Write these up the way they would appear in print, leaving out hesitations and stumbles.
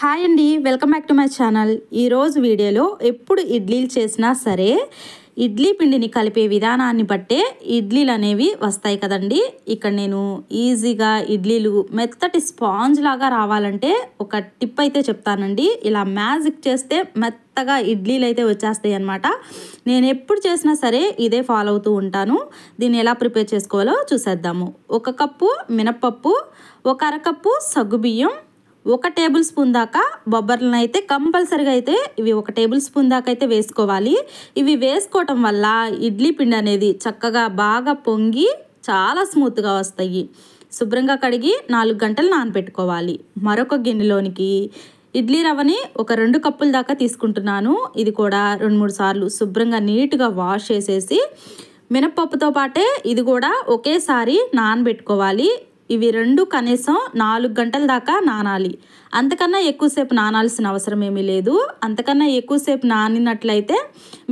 Hi అండి, welcome back to my channel. ఈరోజు వీడియోలో ఎప్పుడు ఇడ్లీలు చేసినా సరే ఇడ్లీ పిండిని కలిపే విధానాన్ని బట్టే ఇడ్లీలు అనేవి వస్తాయి కదండి. ఇక్కడ నేను ఈజీగా ఇడ్లీలు మెత్తటి స్పాంజ్ లాగా రావాలంటే ఒక టిప్ అయితే చెప్తానండి. ఇలా మ్యాజిక్ చేస్తే మెత్తగా ఇడ్లీలు అయితే వచ్చేస్తాయి అన్నమాట. నేను ఎప్పుడు చేసినా సరే ఇదే ఫాలో అవుతూ ఉంటాను. దీన్ని ఎలా ప్రిపేర్ చేసుకోవాలో చూసేద్దాము. 1 కప్పు మినపప్పు, 1 అరకప్పు సగ్గుబియ్యం, 1 టేబుల్ స్పూన్ దాకా బొబ్బర్లను అయితే కంపల్సరీగా అయితే ఇవి 1 టేబుల్ స్పూన్ దాకా అయితే వేసుకోవాలి. ఇవి వేసుకోవటం వల్ల ఇడ్లీ పిండి అనేది చక్కగా బాగా పొంగి చాలా స్మూత్గా వస్తాయి. శుభ్రంగా కడిగి 4 గంటలు నానబెట్టుకోవాలి. మరొక గిన్నెలోనికి ఇడ్లీ రవ్వని ఒక 2 కప్పుల దాకా తీసుకుంటున్నాను. ఇది కూడా 2-3 సార్లు శుభ్రంగా నీట్గా వాష్ చేసేసి మినపప్పుతో పాటే ఇది కూడా ఒకేసారి నానబెట్టుకోవాలి. ఇవి 2 కనీసం 4 గంటల దాకా నానాలి. అంతకన్నా ఎక్కువసేపు నానాల్సిన అవసరం ఏమీ లేదు. అంతకన్నా ఎక్కువసేపు నానినట్లయితే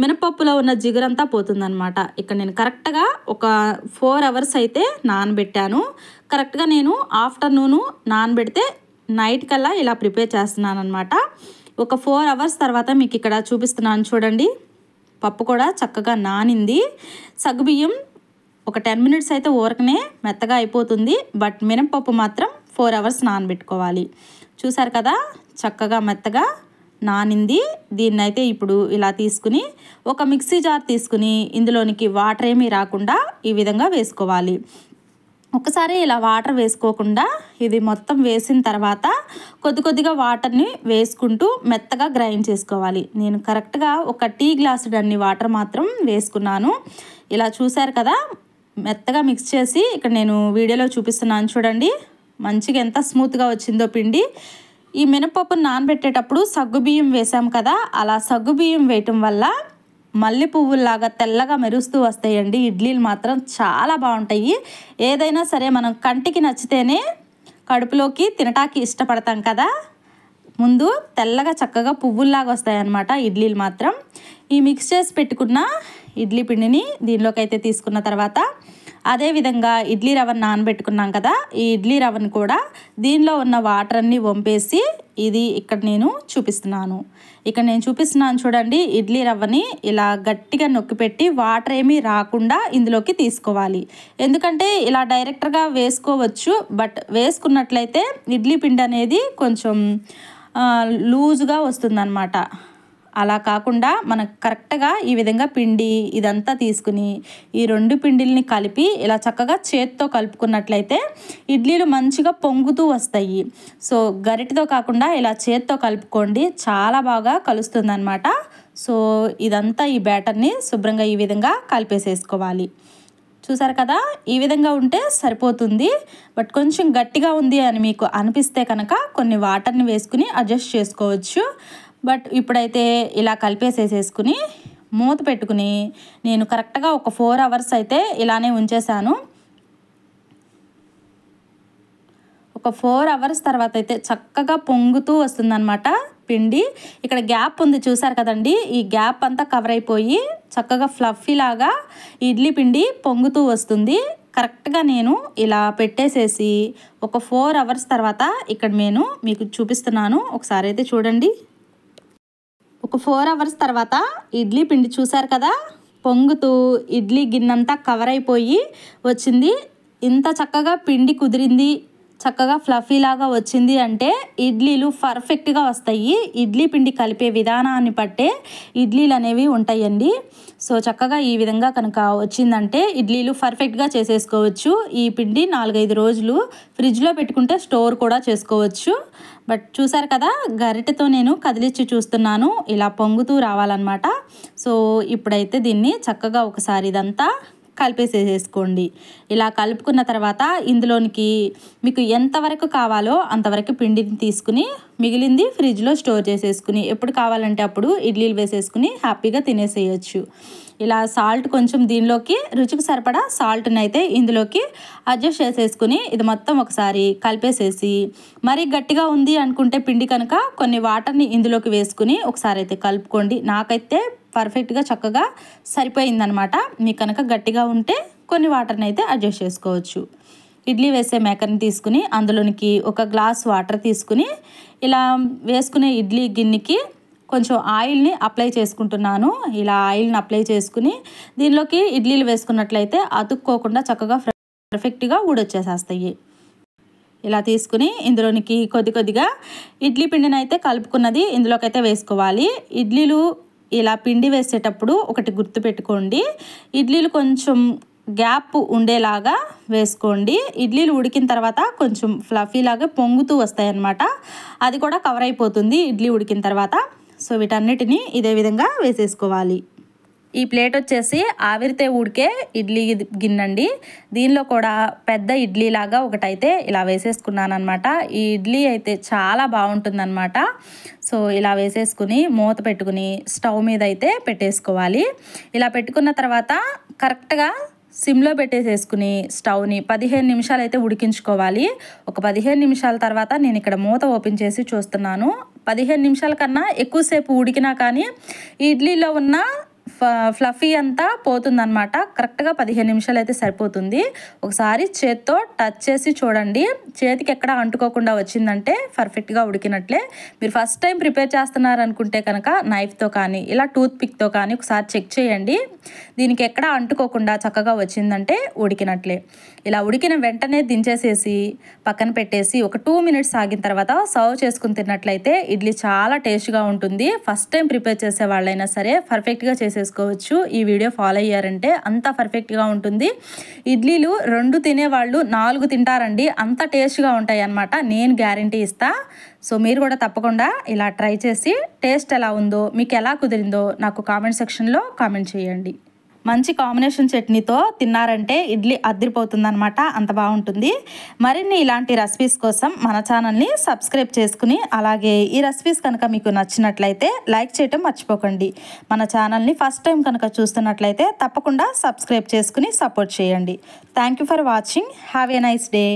మినపప్పులో ఉన్న జిగురంతా పోతుందన్నమాట. ఇక్కడ నేను కరెక్ట్గా ఒక 4 అవర్స్ అయితే నానబెట్టాను. కరెక్ట్గా నేను ఆఫ్టర్నూను నానబెడితే నైట్ కల్లా ఇలా ప్రిపేర్ చేస్తున్నాను అనమాట. ఒక 4 అవర్స్ తర్వాత మీకు ఇక్కడ చూపిస్తున్నాను చూడండి. పప్పు కూడా చక్కగా నానింది. సగ్గుబియ్యం ఒక 10 మినిట్స్ అయితే ఊరకనే మెత్తగా అయిపోతుంది. బట్ మినపప్పు మాత్రం 4 అవర్స్ నానబెట్టుకోవాలి. చూసారు కదా, చక్కగా మెత్తగా నానింది. దీన్ని అయితే ఇప్పుడు ఇలా తీసుకుని ఒక మిక్సీ జార్ తీసుకుని ఇందులోనికి వాటర్ ఏమీ రాకుండా ఈ విధంగా వేసుకోవాలి. ఒకసారి ఇలా వాటర్ వేసుకోకుండా ఇది మొత్తం వేసిన తర్వాత కొద్దిగా వాటర్ని వేసుకుంటూ మెత్తగా గ్రైండ్ చేసుకోవాలి. నేను కరెక్ట్గా ఒక టీ గ్లాసు అన్ని వాటర్ మాత్రం వేసుకున్నాను. ఇలా చూసారు కదా, మెత్తగా మిక్స్ చేసి ఇక్కడ నేను వీడియోలో చూపిస్తున్నాను చూడండి. మంచిగా ఎంత స్మూత్గా వచ్చిందో పిండి. ఈ మినపప్పును నానబెట్టేటప్పుడు సగ్గుబియ్యం వేసాం కదా, అలా సగ్గుబియ్యం వేయటం వల్ల మల్లె పువ్వుల్లాగా తెల్లగా మెరుస్తూ వస్తాయండి. ఇడ్లీలు మాత్రం చాలా బాగుంటాయి. ఏదైనా సరే మనం కంటికి నచ్చితేనే కడుపులోకి తినటానికి ఇష్టపడతాం కదా. ముందు తెల్లగా చక్కగా పువ్వుల్లాగా వస్తాయన్నమాట ఇడ్లీలు మాత్రం. ఈ మిక్స్ చేసి పెట్టుకున్న ఇడ్లీ పిండిని దీనిలోకి అయితే తీసుకున్న తర్వాత అదేవిధంగా ఇడ్లీ రవ్వను నానబెట్టుకున్నాం కదా, ఈ ఇడ్లీ రవ్వను కూడా దీనిలో ఉన్న వాటర్ అన్నీ వంపేసి ఇది ఇక్కడ నేను చూపిస్తున్నాను. ఇక్కడ నేను చూపిస్తున్నాను చూడండి. ఇడ్లీ రవ్వని ఇలా గట్టిగా నొక్కిపెట్టి వాటర్ ఏమీ రాకుండా ఇందులోకి తీసుకోవాలి. ఎందుకంటే ఇలా డైరెక్ట్గా వేసుకోవచ్చు, బట్ వేసుకున్నట్లయితే ఇడ్లీ పిండి అనేది కొంచెం లూజ్గా వస్తుందన్నమాట. అలా కాకుండా మనకు కరెక్ట్గా ఈ విధంగా పిండి ఇదంతా తీసుకుని ఈ 2 పిండిల్ని కలిపి ఇలా చక్కగా చేత్తో కలుపుకున్నట్లయితే ఇడ్లీలు మంచిగా పొంగుతూ వస్తాయి. సో గరిటెతో కాకుండా ఇలా చేత్తో కలుపుకోండి, చాలా బాగా కలుస్తుంది అనమాట. సో ఇదంతా ఈ బ్యాటర్ని శుభ్రంగా ఈ విధంగా కలిపేసేసుకోవాలి. చూసారు కదా, ఈ విధంగా ఉంటే సరిపోతుంది. బట్ కొంచెం గట్టిగా ఉంది అని మీకు అనిపిస్తే కనుక కొన్ని వాటర్ని వేసుకుని అడ్జస్ట్ చేసుకోవచ్చు. బట్ ఇప్పుడైతే ఇలా కలిపేసేసుకుని మూత పెట్టుకుని నేను కరెక్ట్గా ఒక 4 అవర్స్ అయితే ఇలానే ఉంచేసాను. ఒక 4 అవర్స్ తర్వాత అయితే చక్కగా పొంగుతూ వస్తుందన్నమాట పిండి. ఇక్కడ గ్యాప్ ఉంది చూసారు కదండి, ఈ గ్యాప్ అంతా కవర్ అయిపోయి చక్కగా ఫ్లఫీ లాగా ఇడ్లీ పిండి పొంగుతూ వస్తుంది. కరెక్ట్గా నేను ఇలా పెట్టేసేసి ఒక 4 అవర్స్ తర్వాత ఇక్కడ నేను మీకు చూపిస్తున్నాను. ఒకసారి అయితే చూడండి. ఒక 4 అవర్స్ తర్వాత ఇడ్లీ పిండి చూసారు కదా, పొంగుతూ ఇడ్లీ గిన్నెంతా కవర్ అయిపోయి వచ్చింది. ఇంత చక్కగా పిండి కుదిరింది, చక్కగా ఫ్లఫీ లాగా వచ్చింది అంటే ఇడ్లీలు పర్ఫెక్ట్గా వస్తాయి. ఇడ్లీ పిండి కలిపే విధానాన్ని బట్టే ఇడ్లీలు అనేవి ఉంటాయండి. సో చక్కగా ఈ విధంగా కనుక వచ్చిందంటే ఇడ్లీలు పర్ఫెక్ట్గా చేసేసుకోవచ్చు. ఈ పిండి 4-5 రోజులు ఫ్రిడ్జ్లో పెట్టుకుంటే స్టోర్ కూడా చేసుకోవచ్చు. బట్ చూసారు కదా, గరిటెతో నేను కదిలిచ్చి చూస్తున్నాను, ఇలా పొంగుతూ రావాలన్నమాట. సో ఇప్పుడైతే దీన్ని చక్కగా ఒకసారి ఇదంతా కలిపేసేసుకోండి. ఇలా కలుపుకున్న తర్వాత ఇందులోనికి మీకు ఎంతవరకు కావాలో అంతవరకు పిండిని తీసుకుని మిగిలింది ఫ్రిడ్జ్లో స్టోర్ చేసేసుకుని ఎప్పుడు కావాలంటే అప్పుడు ఇడ్లీలు వేసేసుకుని హ్యాపీగా తినేసేయచ్చు. ఇలా సాల్ట్ కొంచెం దీనిలోకి రుచికి సరిపడా సాల్ట్ని అయితే ఇందులోకి అడ్జస్ట్ చేసేసుకుని ఇది మొత్తం ఒకసారి కలిపేసేసి, మరీ గట్టిగా ఉంది అనుకుంటే పిండి కనుక కొన్ని వాటర్ని ఇందులోకి వేసుకుని ఒకసారి అయితే కలుపుకోండి. నాకైతే పర్ఫెక్ట్గా చక్కగా సరిపోయిందనమాట. మీకు కనుక గట్టిగా ఉంటే కొన్ని వాటర్ని అయితే అడ్జస్ట్ చేసుకోవచ్చు. ఇడ్లీ వేసే మేకర్ని తీసుకుని అందులోనికి ఒక గ్లాస్ వాటర్ తీసుకుని ఇలా వేసుకునే ఇడ్లీ గిన్నెకి కొంచెం ఆయిల్ని అప్లై చేసుకుంటున్నాను. ఇలా ఆయిల్ని అప్లై చేసుకుని దీనిలోకి ఇడ్లీలు వేసుకున్నట్లయితే అతుక్కోకుండా చక్కగా పర్ఫెక్ట్గా ఊడొచ్చేసేస్తాయి. ఇలా తీసుకుని ఇందులోనికి కొద్దిగా ఇడ్లీ పిండిని అయితే కలుపుకున్నది ఇందులోకైతే వేసుకోవాలి. ఇడ్లీలు ఇలా పిండి వేసేటప్పుడు ఒకటి గుర్తుపెట్టుకోండి, ఇడ్లీలు కొంచెం గ్యాప్ ఉండేలాగా వేసుకోండి. ఇడ్లీలు ఉడికిన తర్వాత కొంచెం ఫ్లఫీ లాగా పొంగుతూ వస్తాయి అన్నమాట. అది కూడా కవర్ అయిపోతుంది ఇడ్లీ ఉడికిన తర్వాత. సో వీటన్నిటిని ఇదే విధంగా వేసేసుకోవాలి. ఈ ప్లేట్ వచ్చేసి ఆవిరితే ఉడికే ఇడ్లీ గిన్నె. దీనిలో కూడా పెద్ద ఇడ్లీ లాగా ఒకటైతే ఇలా వేసేసుకున్నాను అనమాట. ఈ ఇడ్లీ అయితే చాలా బాగుంటుందన్నమాట. సో ఇలా వేసేసుకుని మూత పెట్టుకుని స్టవ్ మీద అయితే పెట్టేసుకోవాలి. ఇలా పెట్టుకున్న తర్వాత కరెక్ట్గా సిమ్లో పెట్టేసేసుకుని స్టవ్ని 15 నిమిషాలు అయితే ఉడికించుకోవాలి. ఒక 15 నిమిషాల తర్వాత నేను ఇక్కడ మూత ఓపెన్ చేసి చూస్తున్నాను. 15 నిమిషాల కన్నా ఎక్కువసేపు ఉడికినా కానీ ఇడ్లీలో ఉన్న ఫ్లఫీ అంతా పోతుందన్నమాట. కరెక్ట్గా 15 నిమిషాలు అయితే సరిపోతుంది. ఒకసారి చేత్తో టచ్ చేసి చూడండి, చేతికి ఎక్కడ అంటుకోకుండా వచ్చిందంటే పర్ఫెక్ట్గా ఉడికినట్లే. మీరు ఫస్ట్ టైం ప్రిపేర్ చేస్తున్నారు అనుకుంటే కనుక నైఫ్తో కానీ ఇలా టూత్ పిక్తో కానీ ఒకసారి చెక్ చేయండి. దీనికి ఎక్కడ అంటుకోకుండా చక్కగా వచ్చిందంటే ఉడికినట్లే. ఇలా ఉడికిన వెంటనే దించేసేసి పక్కన పెట్టేసి ఒక 2 మినిట్స్ ఆగిన తర్వాత సర్వ్ చేసుకుని తిన్నట్లయితే ఇడ్లీ చాలా టేస్ట్గా ఉంటుంది. ఫస్ట్ టైం ప్రిపేర్ చేసే వాళ్ళైనా సరే పర్ఫెక్ట్గా చేసేసుకోవచ్చు. ఈ వీడియో ఫాలో అయ్యారంటే అంత పర్ఫెక్ట్గా ఉంటుంది. ఇడ్లీలు 2 తినేవాళ్ళు 4 తింటారండి, అంత టేస్ట్గా ఉంటాయి అన్నమాట. నేను గ్యారంటీ ఇస్తా. సో మీరు కూడా తప్పకుండా ఇలా ట్రై చేసి టేస్ట్ ఎలా ఉందో, మీకు ఎలా కుదిరిందో నాకు కామెంట్ సెక్షన్లో కామెంట్ చేయండి. మంచి కాంబినేషన్ చట్నీతో తిన్నారంటే ఇడ్లీ అదిరిపోతుందన్నమాట, అంత బాగుంటుంది. మరిన్ని ఇలాంటి రెసిపీస్ కోసం మన ఛానల్ని సబ్స్క్రైబ్ చేసుకుని అలాగే ఈ రెసిపీస్ కనుక మీకు నచ్చినట్లయితే లైక్ చేయటం మర్చిపోకండి. మన ఛానల్ని ఫస్ట్ టైం కనుక చూస్తున్నట్లయితే తప్పకుండా సబ్స్క్రైబ్ చేసుకుని సపోర్ట్ చేయండి. Thank you for watching. Have a nice day.